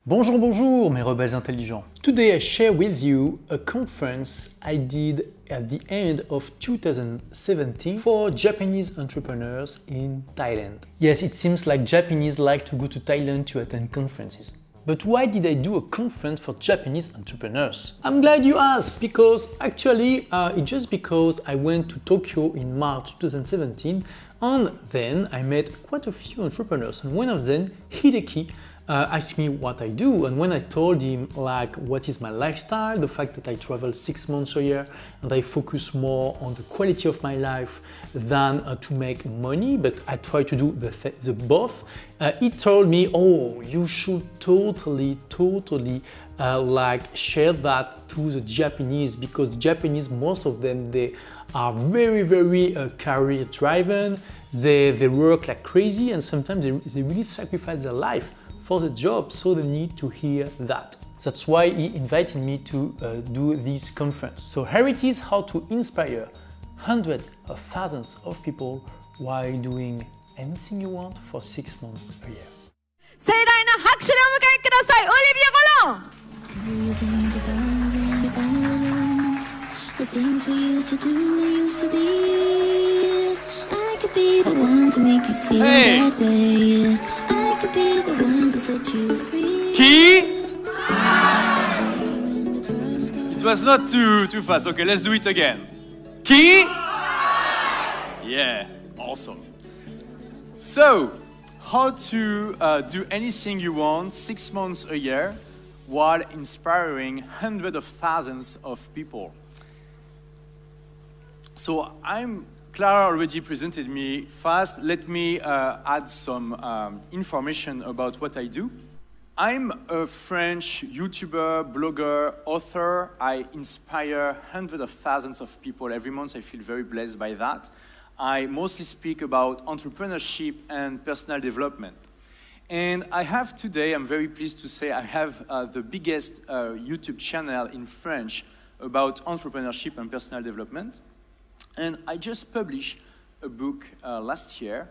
Bonjour, bonjour mes rebelles intelligents. Today I share with you a conference I did at the end of 2017 for Japanese entrepreneurs in Thailand. Yes, it seems like Japanese like to go to Thailand to attend conferences. But why did I do a conference for Japanese entrepreneurs? I'm glad you asked, because actually it's just because I went to Tokyo in March 2017 and then I met quite a few entrepreneurs, and one of them, Hideki, asked me what I do, and when I told him like what is my lifestyle, the fact that I travel 6 months a year and I focus more on the quality of my life than to make money, but I try to do the both, he told me, oh, you should totally like share that to the Japanese, because Japanese, most of them, they are very career driven, they work like crazy, and sometimes they really sacrifice their life for the job, so they need to hear that. That's why he invited me to do this conference. So here it is, how to inspire hundreds of thousands of people while doing anything you want for 6 months a year. 盛大な拍手でお迎えください、オリビエ・ゴロン。 The things we used to do, used to be. I could be the one to make you feel that way. I could be the one to set you free. Key? It was not too fast. Okay, let's do it again. Key? Yeah, awesome. So, how to do anything you want 6 months a year while inspiring hundreds of thousands of people. So Clara already presented me fast. Let me add some information about what I do. I'm a French YouTuber, blogger, author. I inspire hundreds of thousands of people every month. I feel very blessed by that. I mostly speak about entrepreneurship and personal development. And I have today, I'm very pleased to say, I have the biggest YouTube channel in French about entrepreneurship and personal development. And I just published a book last year.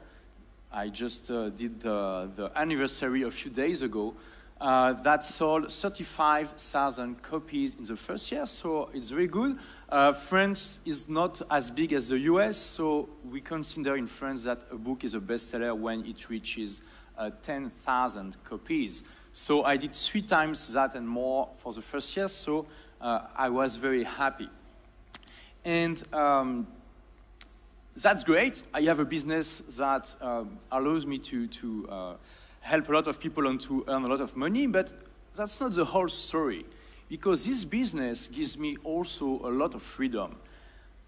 I just did the anniversary a few days ago that sold 35,000 copies in the first year, so it's very good. France is not as big as the US, so we consider in France that a book is a bestseller when it reaches 10,000 copies. So I did 3 times that and more for the first year, so I was very happy. And that's great. I have a business that allows me to help a lot of people and to earn a lot of money, but that's not the whole story, because this business gives me also a lot of freedom.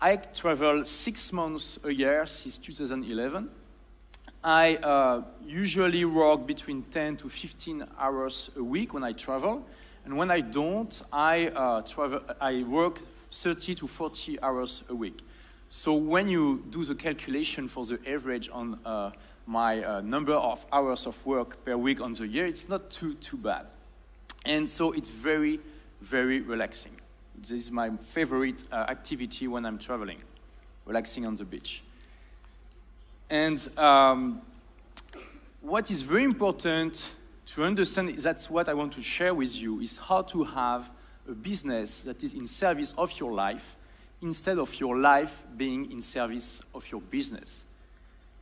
I travel 6 months a year since 2011. I usually work between 10 to 15 hours a week when I travel, and when I don't, I work 30 to 40 hours a week. So when you do the calculation for the average on my number of hours of work per week on the year, it's not too bad. And so it's very relaxing. This is my favorite activity when I'm traveling, relaxing on the beach. And what is very important to understand, is that's what I want to share with you, is how to have a business that is in service of your life instead of your life being in service of your business.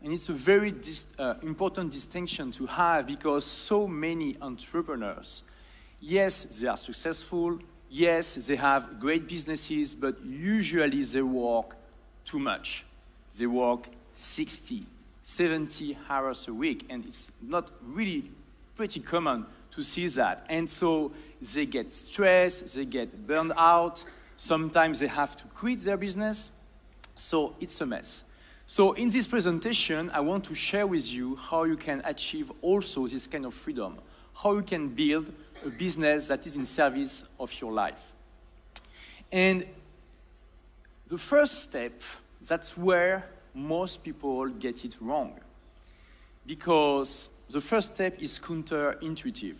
And it's a very important distinction to have, because so many entrepreneurs, yes, they are successful, yes, they have great businesses, but usually they work too much. They work 60, 70 hours a week, and it's not really pretty common to see that. And so they get stressed, they get burned out, sometimes they have to quit their business, so it's a mess. So in this presentation, I want to share with you how you can achieve also this kind of freedom, how you can build a business that is in service of your life. And the first step, that's where most people get it wrong, because the first step is counterintuitive.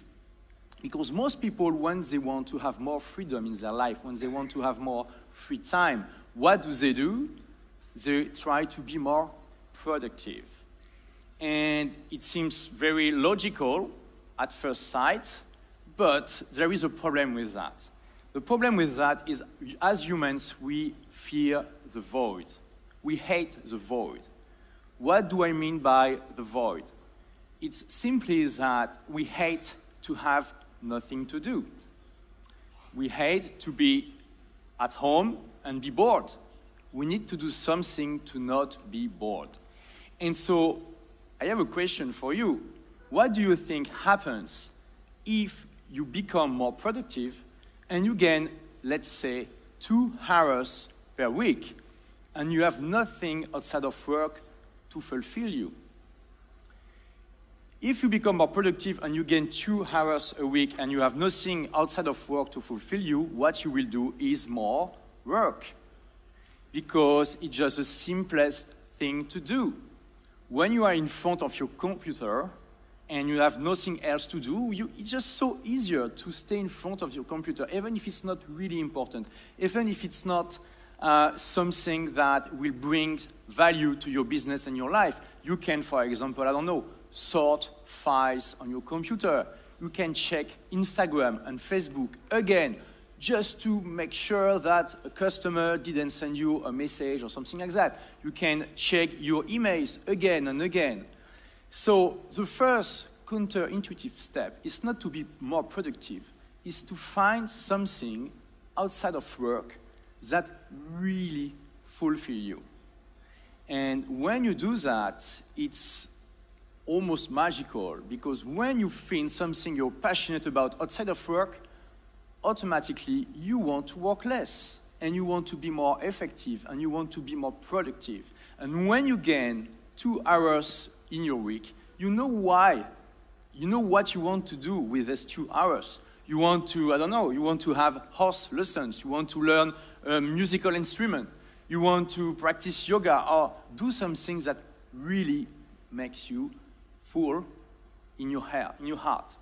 Because most people, when they want to have more freedom in their life, when they want to have more free time, what do? They try to be more productive. And it seems very logical at first sight, But there is a problem with that. The problem with that is, as humans, we fear the void. We hate the void. What do I mean by the void? It's simply that we hate to have nothing to do. We hate to be at home and be bored. We need to do something to not be bored. And so I have a question for you. What do you think happens if you become more productive and you gain, let's say, 2 hours per week, and you have nothing outside of work to fulfill you? If you become more productive and you gain 2 hours a week and you have nothing outside of work to fulfill you, what you will do is more work. Because it's just the simplest thing to do. When you are in front of your computer and you have nothing else to do, it's just so easier to stay in front of your computer, even if it's not really important, even if it's not something that will bring value to your business and your life. You can, for example, I don't know, sort files on your computer. You can check Instagram and Facebook again, just to make sure that a customer didn't send you a message or something like that. You can check your emails again and again. So the first counterintuitive step is not to be more productive, is to find something outside of work that really fulfill you. And when you do that, it's almost magical, because when you find something you're passionate about outside of work, automatically you want to work less, and you want to be more effective, and you want to be more productive. And when you gain 2 hours in your week, you know why. You know what you want to do with these 2 hours. You want to, I don't know, you want to have horse lessons, you want to learn a musical instrument, you want to practice yoga, or do something that really makes you full in your heart.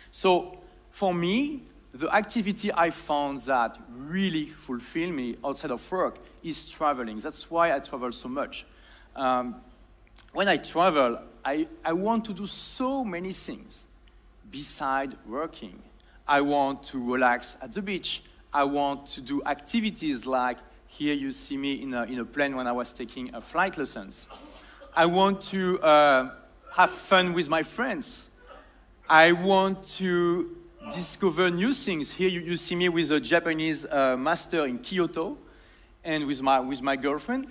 So for me, the activity I found that really fulfill me outside of work is traveling. That's why I travel so much. When I travel, I want to do so many things beside working. I want to relax at the beach. I want to do activities like, here you see me in a plane when I was taking flight lessons. I want to have fun with my friends. I want to discover new things. Here you see me with a Japanese master in Kyoto and with my girlfriend.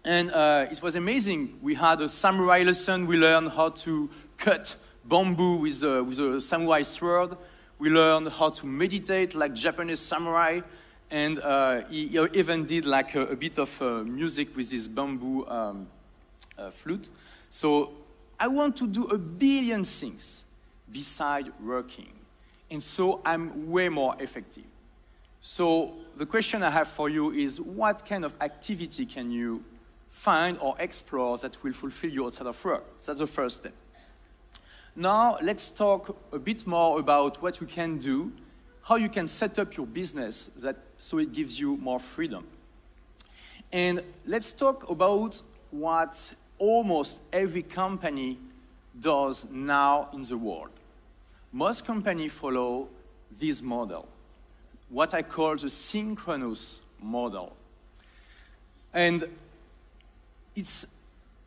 And it was amazing. We had a samurai lesson. We learned how to cut bamboo with a samurai sword. We learned how to meditate like Japanese samurai. And he even did like a bit of music with his bamboo flute. So I want to do a billion things beside working. And so I'm way more effective. So the question I have for you is, what kind of activity can you find or explore that will fulfill you outside of work? That's the first step. Now let's talk a bit more about what you can do, how you can set up your business so it gives you more freedom. And let's talk about what almost every company does now in the world. Most companies follow this model, what I call the synchronous model. And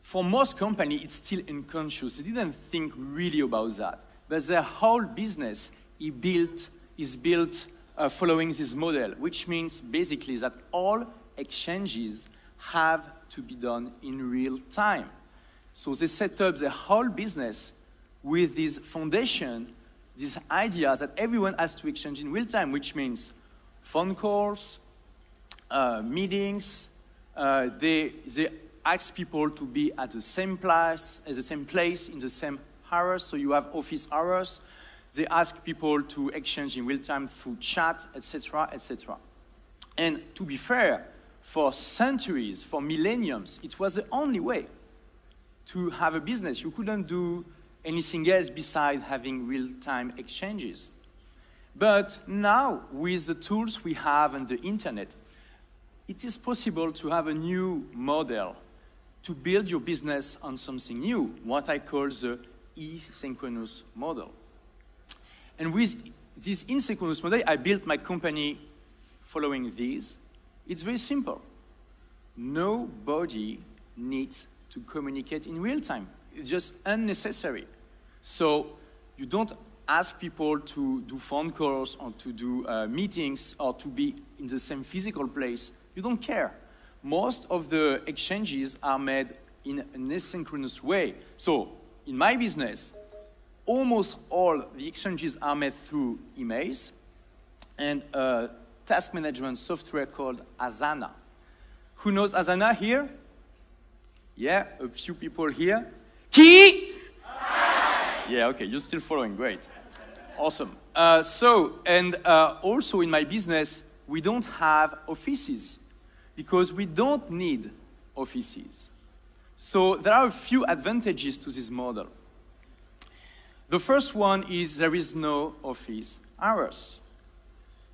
for most companies, it's still unconscious. They didn't think really about that. But their whole business is built following this model, which means basically that all exchanges have to be done in real time. So they set up their whole business with this foundation, this idea that everyone has to exchange in real time, which means phone calls, meetings. They ask people to be at the same place, in the same hours, so you have office hours. They ask people to exchange in real time through chat, etc., etc. And to be fair, for centuries, for millenniums, it was the only way to have a business. You couldn't do anything else besides having real-time exchanges. But now, with the tools we have and the internet, it is possible to have a new model to build your business on something new, what I call the asynchronous model. And with this asynchronous model, I built my company following these. It's very simple. Nobody needs to communicate in real time. It's just unnecessary. So you don't ask people to do phone calls or to do meetings or to be in the same physical place. You don't care. Most of the exchanges are made in an asynchronous way. So in my business, almost all the exchanges are made through emails and a task management software called Asana. Who knows Asana here? Yeah, a few people here. Qui? Yeah, okay, you're still following, great. Awesome. Also in my business, we don't have offices because we don't need offices. So there are a few advantages to this model. The first one is there is no office hours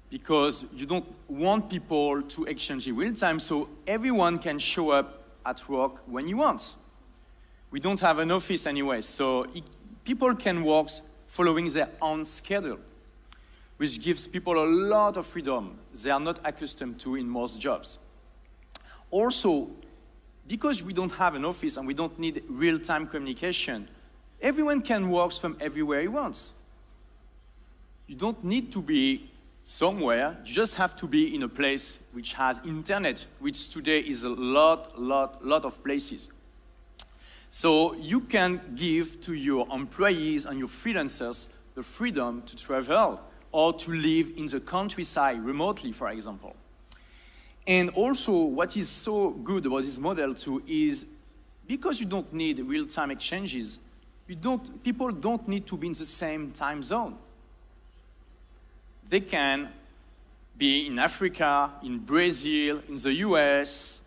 because you don't want people to exchange in real time, so everyone can show up at work when you want. We don't have an office anyway, so people can work following their own schedule, which gives people a lot of freedom they are not accustomed to in most jobs. Also, because we don't have an office and we don't need real-time communication, everyone can work from everywhere he wants. You don't need to be somewhere, you just have to be in a place which has internet, which today is a lot of places. So you can give to your employees and your freelancers the freedom to travel or to live in the countryside remotely, for example. And also, what is so good about this model too is because you don't need real-time exchanges, people don't need to be in the same time zone. They can be in Africa, in Brazil, in the US,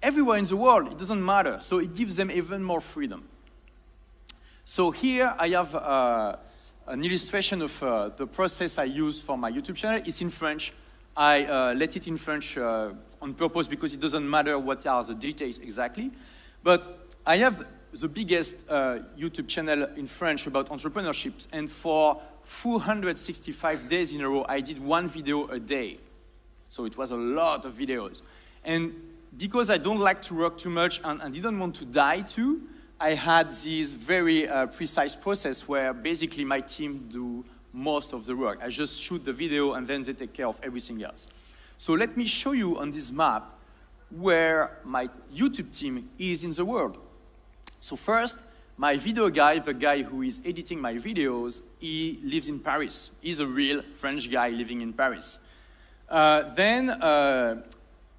everywhere in the world, it doesn't matter. So it gives them even more freedom. So here I have an illustration of the process I use for my YouTube channel. It's in French. I let it in French on purpose because it doesn't matter what are the details exactly. But I have the biggest YouTube channel in French about entrepreneurship, and for 465 days in a row, I did one video a day. So it was a lot of videos. And because I don't like to work too much and I didn't want to die too, I had this very precise process where basically my team do most of the work. I just shoot the video and then they take care of everything else. So let me show you on this map where my YouTube team is in the world. So first, my video guy, the guy who is editing my videos, he lives in Paris. He's a real French guy living in Paris. Then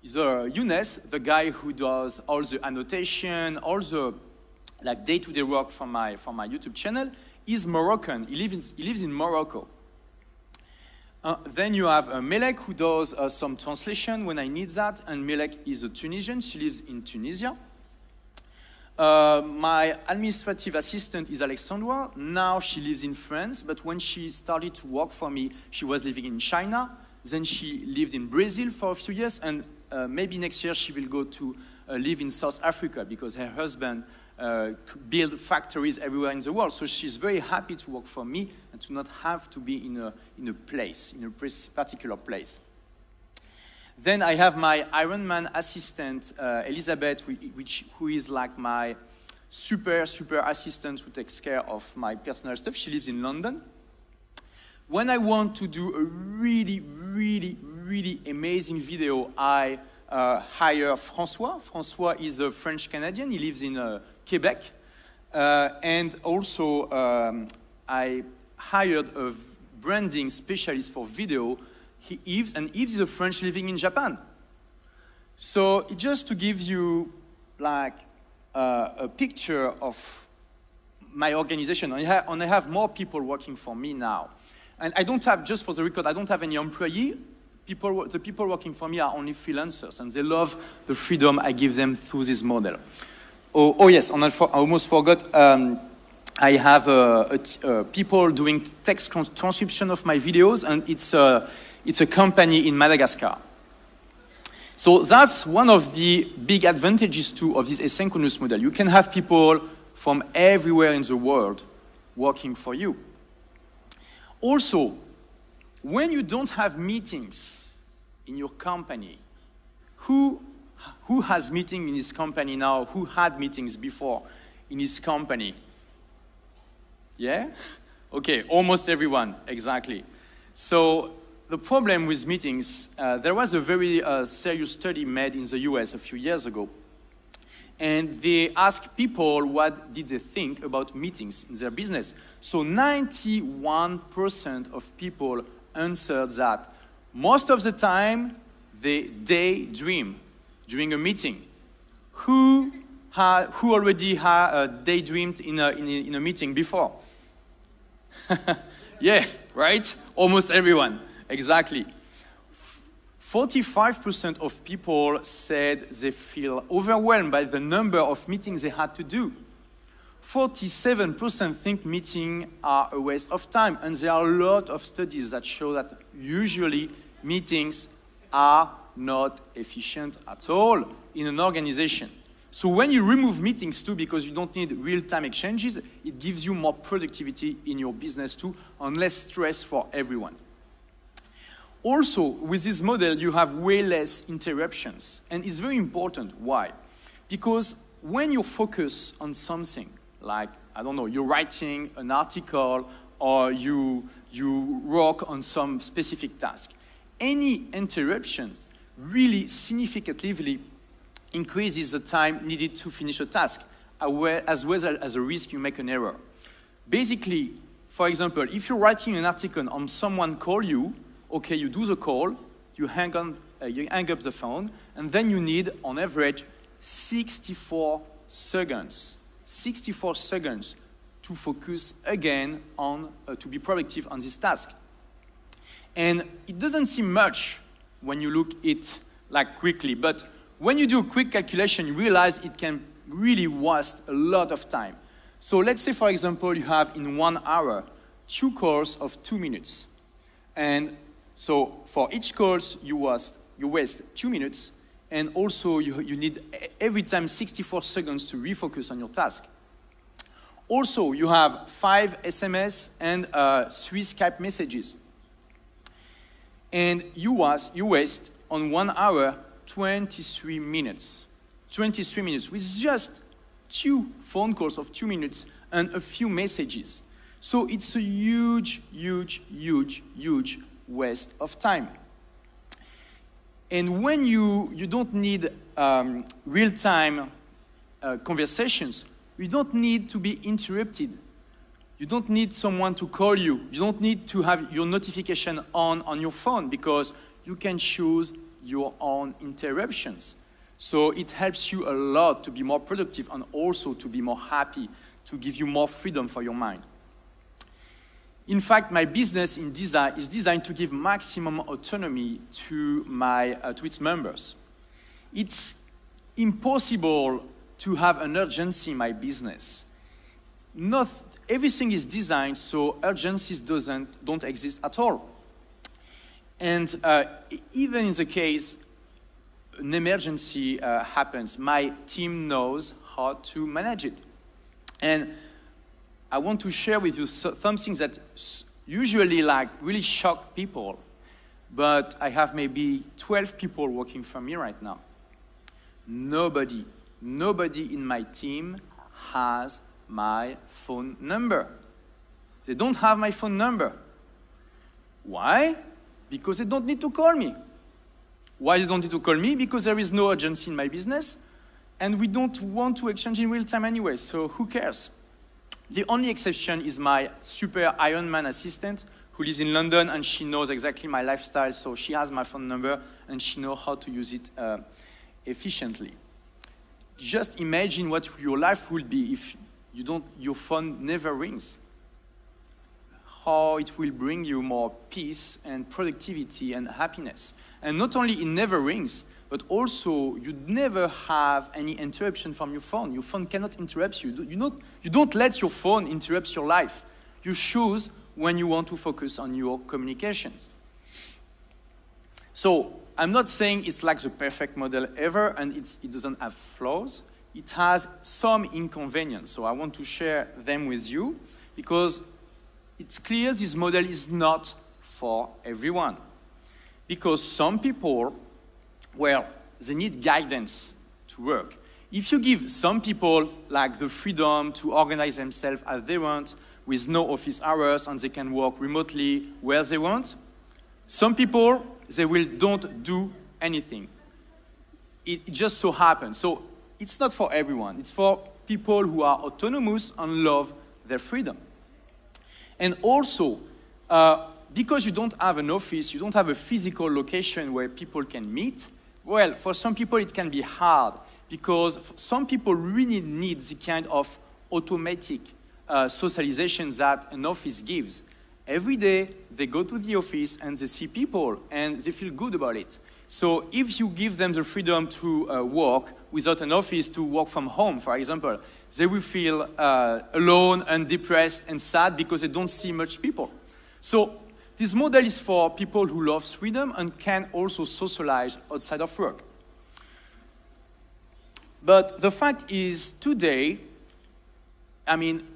Younes, the guy who does all the annotation, all the day-to-day work for my YouTube channel, is Moroccan. He lives in Morocco. Then you have Melek, who does some translation when I need that, and Melek is a Tunisian. She lives in Tunisia. My administrative assistant is Alexandra. Now she lives in France, but when she started to work for me, she was living in China. Then she lived in Brazil for a few years, and maybe next year she will go to live in South Africa because her husband build factories everywhere in the world. So she's very happy to work for me and to not have to be in a particular place. Then I have my Ironman assistant, Elizabeth, who is like my super assistant who takes care of my personal stuff. She lives in London. When I want to do a really amazing video, I hire François. François is a French-Canadian. He lives in Quebec. And also, I hired a branding specialist for video. Yves is a French living in Japan. So just to give you like a picture of my organization, and I have more people working for me now. And I don't have, just for the record, I don't have any employee. The people working for me are only freelancers, and they love the freedom I give them through this model. Oh yes, and I almost forgot. I have people doing text transcription of my videos, and it's a company in Madagascar. So that's one of the big advantages too of this asynchronous model. You can have people from everywhere in the world working for you. Also, when you don't have meetings in your company, who has meeting in his company now? Who had meetings before in his company? Yeah? Okay, almost everyone, exactly. So the problem with meetings, there was a very serious study made in the US a few years ago. And they asked people what did they think about meetings in their business. So 91% of people answered that most of the time they daydream during a meeting. Who already daydreamed in a meeting before? Yeah, right? Almost everyone, exactly. 45% of people said they feel overwhelmed by the number of meetings they had to do. 47% think meetings are a waste of time, and there are a lot of studies that show that usually meetings are not efficient at all in an organization. So when you remove meetings too, because you don't need real-time exchanges, it gives you more productivity in your business too, and less stress for everyone. Also, with this model, you have way less interruptions. And it's very important. Why? Because when you focus on something, like, I don't know, you're writing an article or you work on some specific task, any interruptions really significantly increases the time needed to finish a task, as well as a risk you make an error. Basically, for example, if you're writing an article and someone calls you, okay, you do the call, you hang up the phone, and then you need, on average, 64 seconds. 64 seconds to focus again on, to be productive on this task. And it doesn't seem much when you look at it like quickly, but when you do a quick calculation, you realize it can really waste a lot of time. So let's say, for example, you have in 1 hour 2 calls of 2 minutes. And so for each call, you waste 2 minutes, and also you need every time 64 seconds to refocus on your task. Also, you have 5 SMS and 3 Skype messages. And you waste on 1 hour 23 minutes. 23 minutes with just 2 phone calls of 2 minutes and a few messages. So it's a huge, huge, huge, huge waste of time. And when you don't need real-time conversations, you don't need to be interrupted. You don't need someone to call you. You don't need to have your notification on your phone, because you can choose your own interruptions. So it helps you a lot to be more productive and also to be more happy, to give you more freedom for your mind. In fact, my business in design is designed to give maximum autonomy to its members. It's impossible to have an urgency in my business. Not everything is designed so urgencies don't exist at all. And even in the case an emergency happens, my team knows how to manage it. And I want to share with you something that usually really shock people, but I have maybe 12 people working for me right now. Nobody in my team has my phone number. They don't have my phone number. Why? Because they don't need to call me. Why they don't need to call me? Because there is no urgency in my business, and we don't want to exchange in real time anyway, so who cares? The only exception is my super Ironman assistant, who lives in London, and she knows exactly my lifestyle, so she has my phone number, and she knows how to use it efficiently. Just imagine what your life will be if your phone never rings. How it will bring you more peace and productivity and happiness. And not only it never rings, but also you never have any interruption from your phone. Your phone cannot interrupt you. You don't let your phone interrupt your life. You choose when you want to focus on your communications. So I'm not saying it's like the perfect model ever, and it doesn't have flaws. It has some inconvenience, so I want to share them with you, because it's clear this model is not for everyone. Because some people, well, they need guidance to work. If you give some people like the freedom to organize themselves as they want, with no office hours, and they can work remotely where they want, some people, they will don't do anything. It just so happens. So it's not for everyone. It's for people who are autonomous and love their freedom. And also, because you don't have an office, you don't have a physical location where people can meet, well, for some people it can be hard because some people really need the kind of automatic socialization that an office gives. Every day they go to the office and they see people and they feel good about it. So if you give them the freedom to work without an office, to work from home, for example, they will feel alone and depressed and sad because they don't see much people. So this model is for people who love freedom and can also socialize outside of work. But the fact is, today, I mean,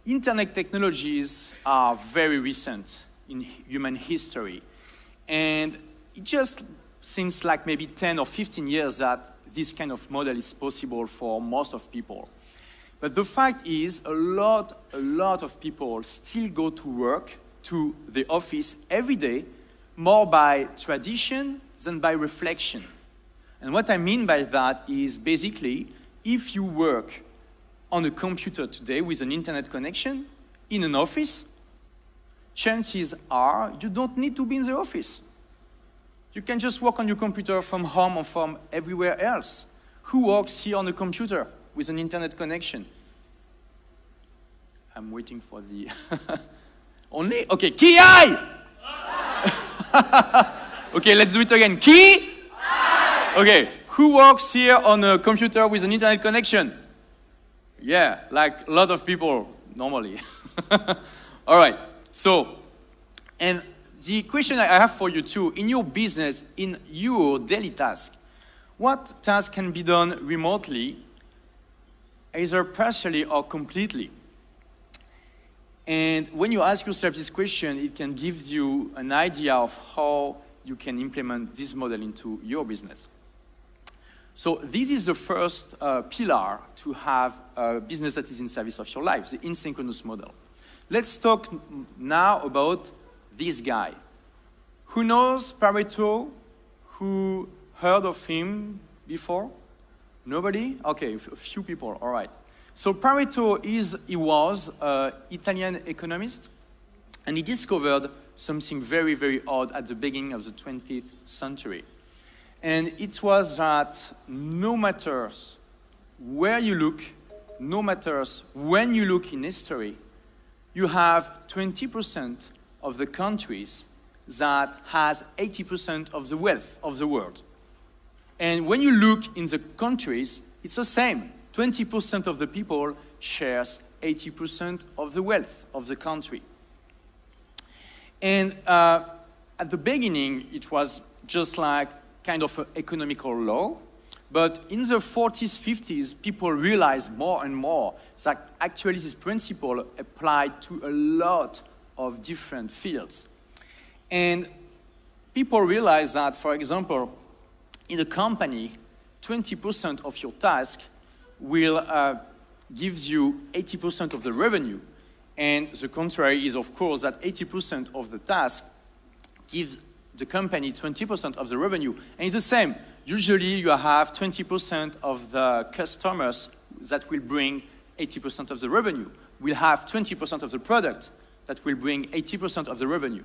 internet technologies are very recent in human history. And it just seems like maybe 10 or 15 years that this kind of model is possible for most of people. But the fact is, a lot of people still go to work, to the office every day, more by tradition than by reflection. And what I mean by that is basically, if you work on a computer today with an internet connection in an office, chances are you don't need to be in the office. You can just work on your computer from home or from everywhere else. Who works here on a computer with an internet connection? I'm waiting for the... Only? Okay, ki ai! Okay, let's do it again. Ki? Okay, who works here on a computer with an internet connection? Yeah, like a lot of people normally. All right, so, and the question I have for you too, in your business, in your daily task, what task can be done remotely, either partially or completely? And when you ask yourself this question, it can give you an idea of how you can implement this model into your business. So this is the first pillar to have a business that is in service of your life, the asynchronous model. Let's talk now about this guy. Who knows Pareto? Who heard of him before? Nobody? Okay, a few people, all right. So Pareto was an Italian economist, and he discovered something very, very odd at the beginning of the 20th century. And it was that no matter where you look, no matter when you look in history, you have 20% of the countries that has 80% of the wealth of the world. And when you look in the countries, it's the same. 20% of the people shares 80% of the wealth of the country. And at the beginning, it was just like kind of an economical law. But in the 40s, 50s, people realized more and more that actually this principle applied to a lot of different fields. And people realized that, for example, in a company, 20% of your task will gives you 80% of the revenue. And the contrary is, of course, that 80% of the task gives the company 20% of the revenue. And it's the same. Usually you have 20% of the customers that will bring 80% of the revenue. We'll have 20% of the product that will bring 80% of the revenue.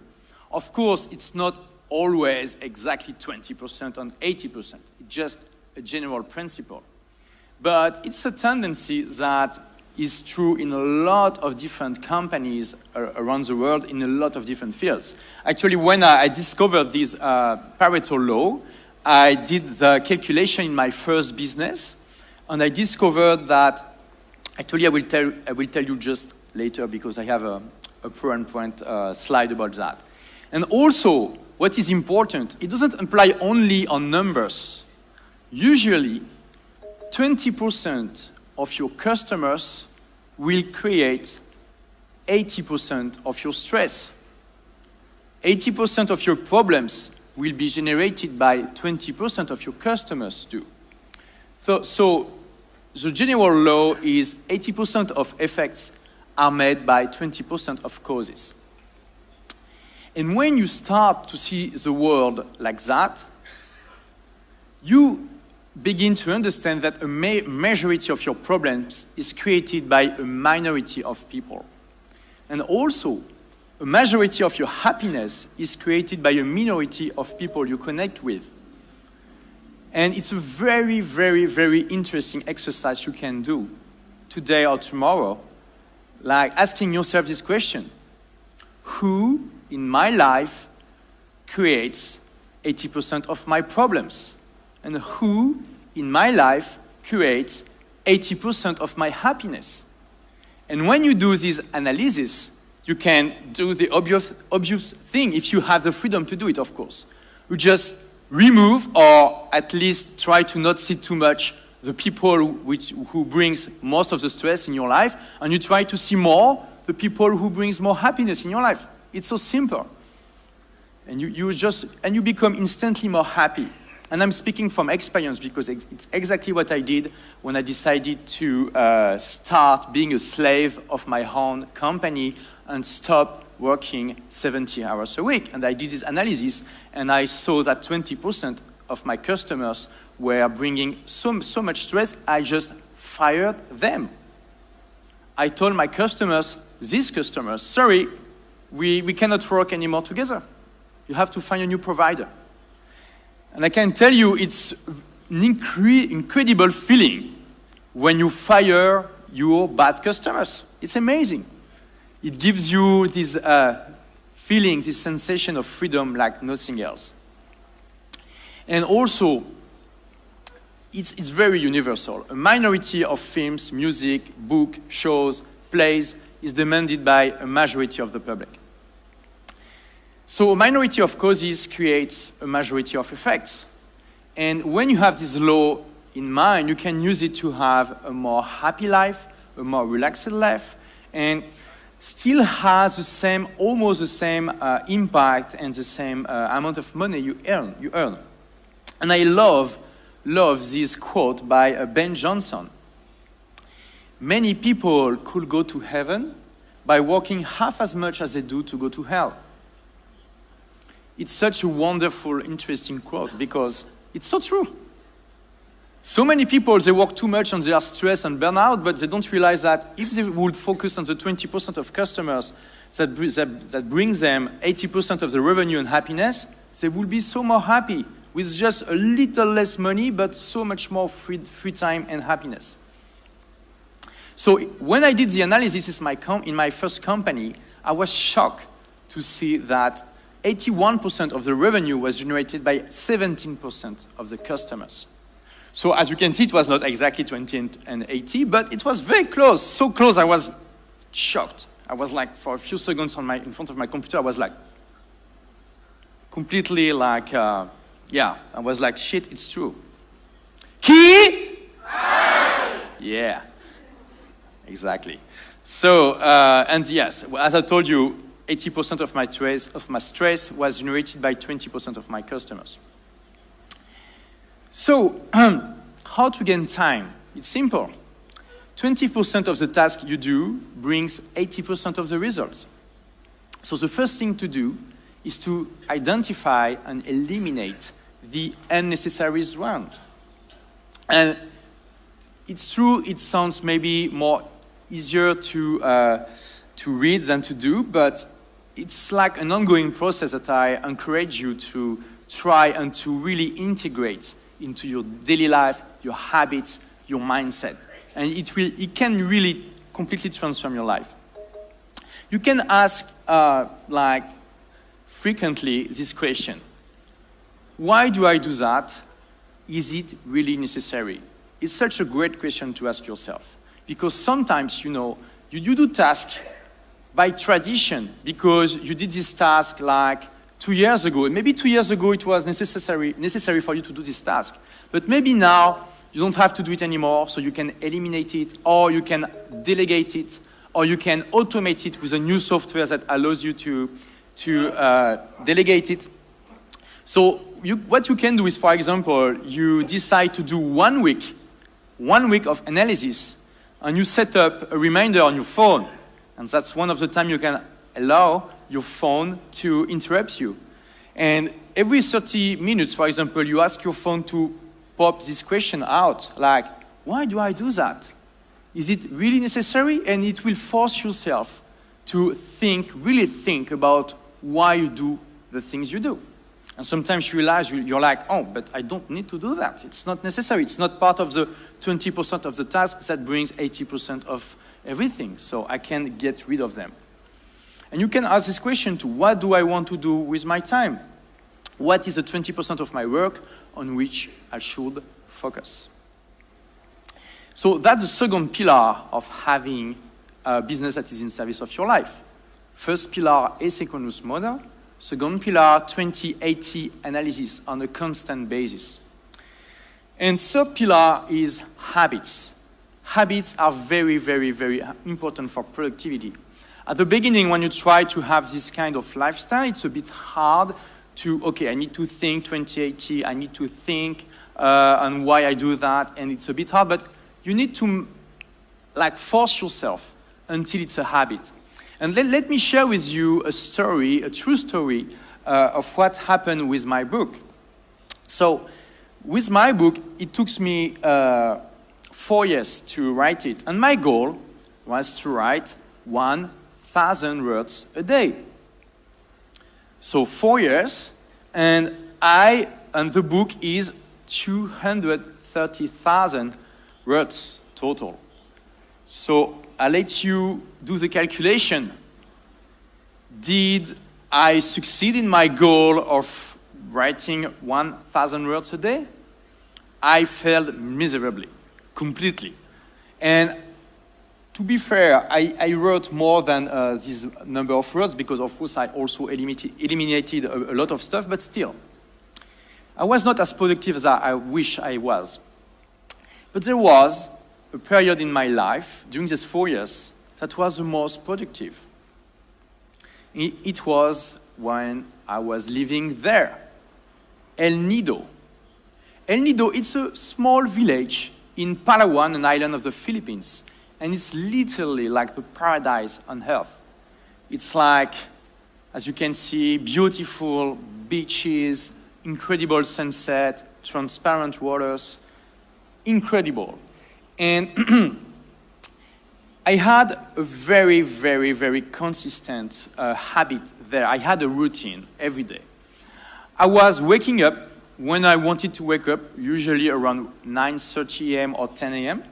Of course, it's not always exactly 20% and 80%. It's just a general principle. But it's a tendency that is true in a lot of different companies around the world in a lot of different fields. Actually, when I discovered this Pareto law, I did the calculation in my first business, and I discovered that, actually I will tell you just later because I have a PowerPoint slide about that. And also, what is important, it doesn't apply only on numbers. Usually, 20% of your customers will create 80% of your stress. 80% of your problems will be generated by 20% of your customers too. So the general law is 80% of effects are made by 20% of causes. And when you start to see the world like that, you begin to understand that a majority of your problems is created by a minority of people. And also, a majority of your happiness is created by a minority of people you connect with. And it's a very, very, very interesting exercise you can do today or tomorrow, like asking yourself this question: who in my life creates 80% of my problems? And who in my life creates 80% of my happiness? And when you do this analysis, you can do the obvious thing, if you have the freedom to do it, of course. You just remove, or at least try to not see too much, the people who brings most of the stress in your life, and you try to see more the people who brings more happiness in your life. It's so simple. And you become instantly more happy. And I'm speaking from experience, because it's exactly what I did when I decided to start being a slave of my own company and stop working 70 hours a week. And I did this analysis, and I saw that 20% of my customers were bringing so much stress, I just fired them. I told my customers, these customers, sorry, we cannot work anymore together. You have to find a new provider. And I can tell you, it's an incredible feeling when you fire your bad customers. It's amazing. It gives you this feeling, this sensation of freedom like nothing else. And also, it's very universal. A minority of films, music, books, shows, plays is demanded by a majority of the public. So a minority of causes creates a majority of effects. And when you have this law in mind, you can use it to have a more happy life, a more relaxed life, and still has almost the same impact and the same amount of money you earn. And I love this quote by Ben Johnson. Many people could go to heaven by working half as much as they do to go to hell. It's such a wonderful, interesting quote, because it's so true. So many people, they work too much on their stress and burnout, but they don't realize that if they would focus on the 20% of customers that brings them 80% of the revenue and happiness, they will be so more happy with just a little less money, but so much more free time and happiness. So when I did the analysis in my first company, I was shocked to see that 81% of the revenue was generated by 17% of the customers. So as you can see, it was not exactly 20 and 80, but it was very close, so close I was shocked. I was like, for a few seconds in front of my computer, I was like, completely like, I was like, shit, it's true. Key? Yeah, exactly. So, and yes, as I told you, 80% of my stress was generated by 20% of my customers. So, how to gain time? It's simple. 20% of the task you do brings 80% of the results. So the first thing to do is to identify and eliminate the unnecessary one. And it's true, it sounds maybe more easier to read than to do, but it's like an ongoing process that I encourage you to try and to really integrate into your daily life, your habits, your mindset. And it can really completely transform your life. You can ask frequently this question: why do I do that? Is it really necessary? It's such a great question to ask yourself, because sometimes, you do tasks by tradition, because you did this task like 2 years ago, and maybe 2 years ago it was necessary for you to do this task, but maybe now you don't have to do it anymore, so you can eliminate it, or you can delegate it, or you can automate it with a new software that allows you to delegate it. So what you can do is, for example, you decide to do 1 week of analysis, and you set up a reminder on your phone. And that's one of the times you can allow your phone to interrupt you. And every 30 minutes, for example, you ask your phone to pop this question out, like, why do I do that? Is it really necessary? And it will force yourself to really think about why you do the things you do. And sometimes you realize you're like, oh, but I don't need to do that. It's not necessary. It's not part of the 20% of the tasks that brings 80% of everything. So I can get rid of them. And you can ask this question too: what do I want to do with my time? What is the 20% of my work on which I should focus? So that's the second pillar of having a business that is in service of your life. First pillar, asynchronous model. Second pillar, 20/80 analysis on a constant basis. And third pillar is habits. Habits are very, very, very important for productivity. At the beginning, when you try to have this kind of lifestyle, it's a bit hard to, okay, I need to think 20/80, I need to think on why I do that, and it's a bit hard, but you need to force yourself until it's a habit. And let me share with you a story, a true story of what happened with my book. So with my book, it took me 4 years to write it. And my goal was to write 1,000 words a day. So 4 years, and the book is 230,000 words total. So I'll let you do the calculation. Did I succeed in my goal of writing 1,000 words a day? I failed miserably, completely. And to be fair, I wrote more than this number of words because, of course, I also eliminated a lot of stuff, but still. I was not as productive as I wish I was. But there was a period in my life, during these 4 years, that was the most productive. It was when I was living there, El Nido. El Nido, it's a small village in Palawan, an island of the Philippines, and it's literally like the paradise on earth. It's like, as you can see, beautiful beaches, incredible sunset, transparent waters, incredible. And I had a very, very, very consistent habit there. I had a routine every day. I was waking up when I wanted to wake up, usually around 9:30 a.m. or 10 a.m.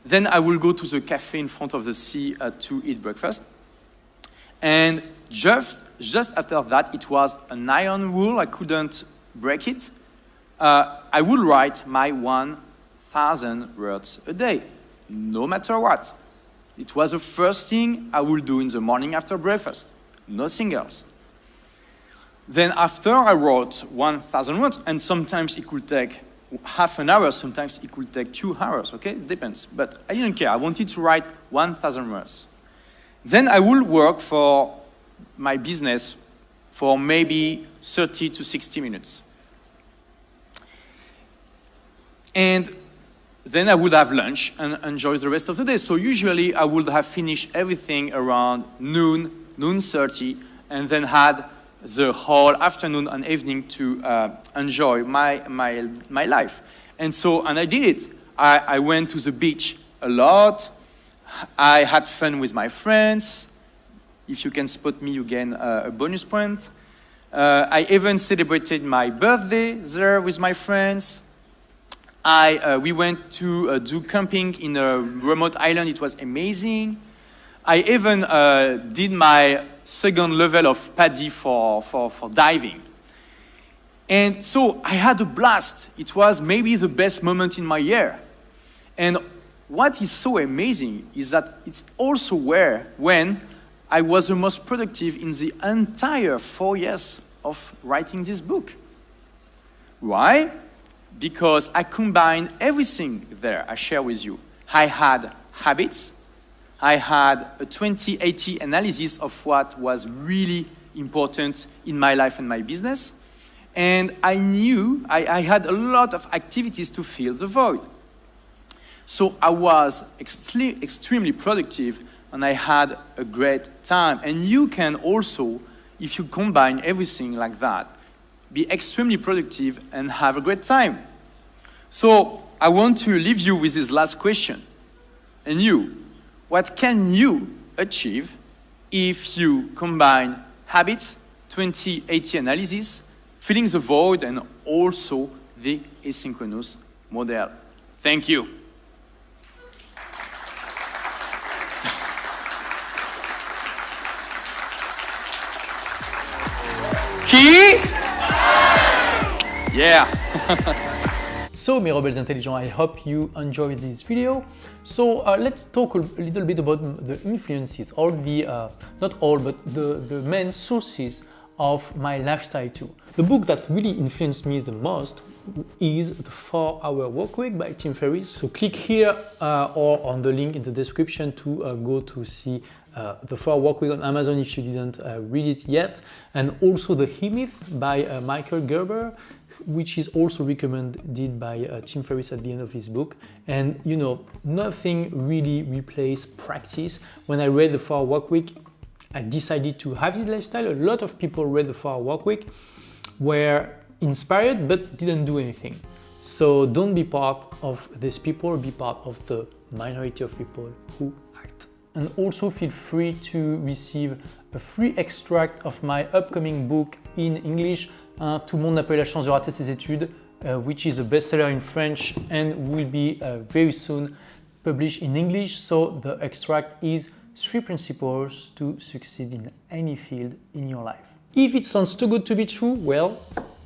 Then I will go to the cafe in front of the sea to eat breakfast. And just after that, it was an iron rule. I couldn't break it. I will write my 1,000 words a day, no matter what. It was the first thing I would do in the morning after breakfast, nothing else. Then after I wrote 1,000 words, and sometimes it could take half an hour, sometimes it could take 2 hours, okay? It depends. But I didn't care. I wanted to write 1,000 words. Then I will work for my business for maybe 30 to 60 minutes. And then I would have lunch and enjoy the rest of the day. So usually I would have finished everything around noon 30, and then had the whole afternoon and evening to enjoy my life. And I did it. I went to the beach a lot. I had fun with my friends. If you can spot me, you gain a bonus point. I even celebrated my birthday there with my friends. We went to do camping in a remote island. It was amazing. I even did my second level of PADI for diving. And so I had a blast. It was maybe the best moment in my year. And what is so amazing is that it's also when I was the most productive in the entire 4 years of writing this book. Why? Because I combined everything there I share with you. I had habits, I had a 20/80 analysis of what was really important in my life and my business. And I knew I had a lot of activities to fill the void. So I was extremely productive and I had a great time. And you can also, if you combine everything like that, be extremely productive and have a great time. So I want to leave you with this last question. And you, what can you achieve if you combine habits, 20/80 analysis, filling the void, and also the asynchronous model? Thank you. Qui? Yeah. So, mes rebelles intelligents, I hope you enjoyed this video. So let's talk a little bit about the influences, all the, not all, but the main sources of my lifestyle too. The book that really influenced me the most is The 4-Hour Workweek by Tim Ferriss. So click here or on the link in the description to go to see The 4-Hour Workweek on Amazon if you didn't read it yet. And also The He-Myth by Michael Gerber, which is also recommended by Tim Ferriss at the end of his book. And you know, nothing really replaced practice. When I read The 4-Hour Workweek, I decided to have this lifestyle. A lot of people read The 4-Hour Workweek, were inspired but didn't do anything. So don't be part of these people, be part of the minority of people who act. And also feel free to receive a free extract of my upcoming book in English, Tout le monde n'a pas eu la chance de rater ses études, which is a bestseller in French and will be very soon published in English. So the extract is 3 principles to succeed in any field in your life. If it sounds too good to be true, well,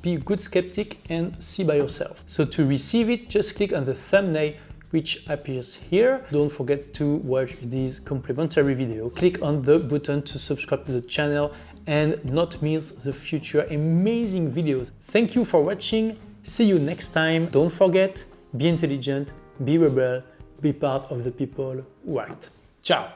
be a good skeptic and see by yourself. So to receive it, just click on the thumbnail which appears here. Don't forget to watch this complimentary video. Click on the button to subscribe to the channel and not miss the future amazing videos. Thank you for watching. See you next time. Don't forget, be intelligent, be rebel, be part of the people who act. Ciao!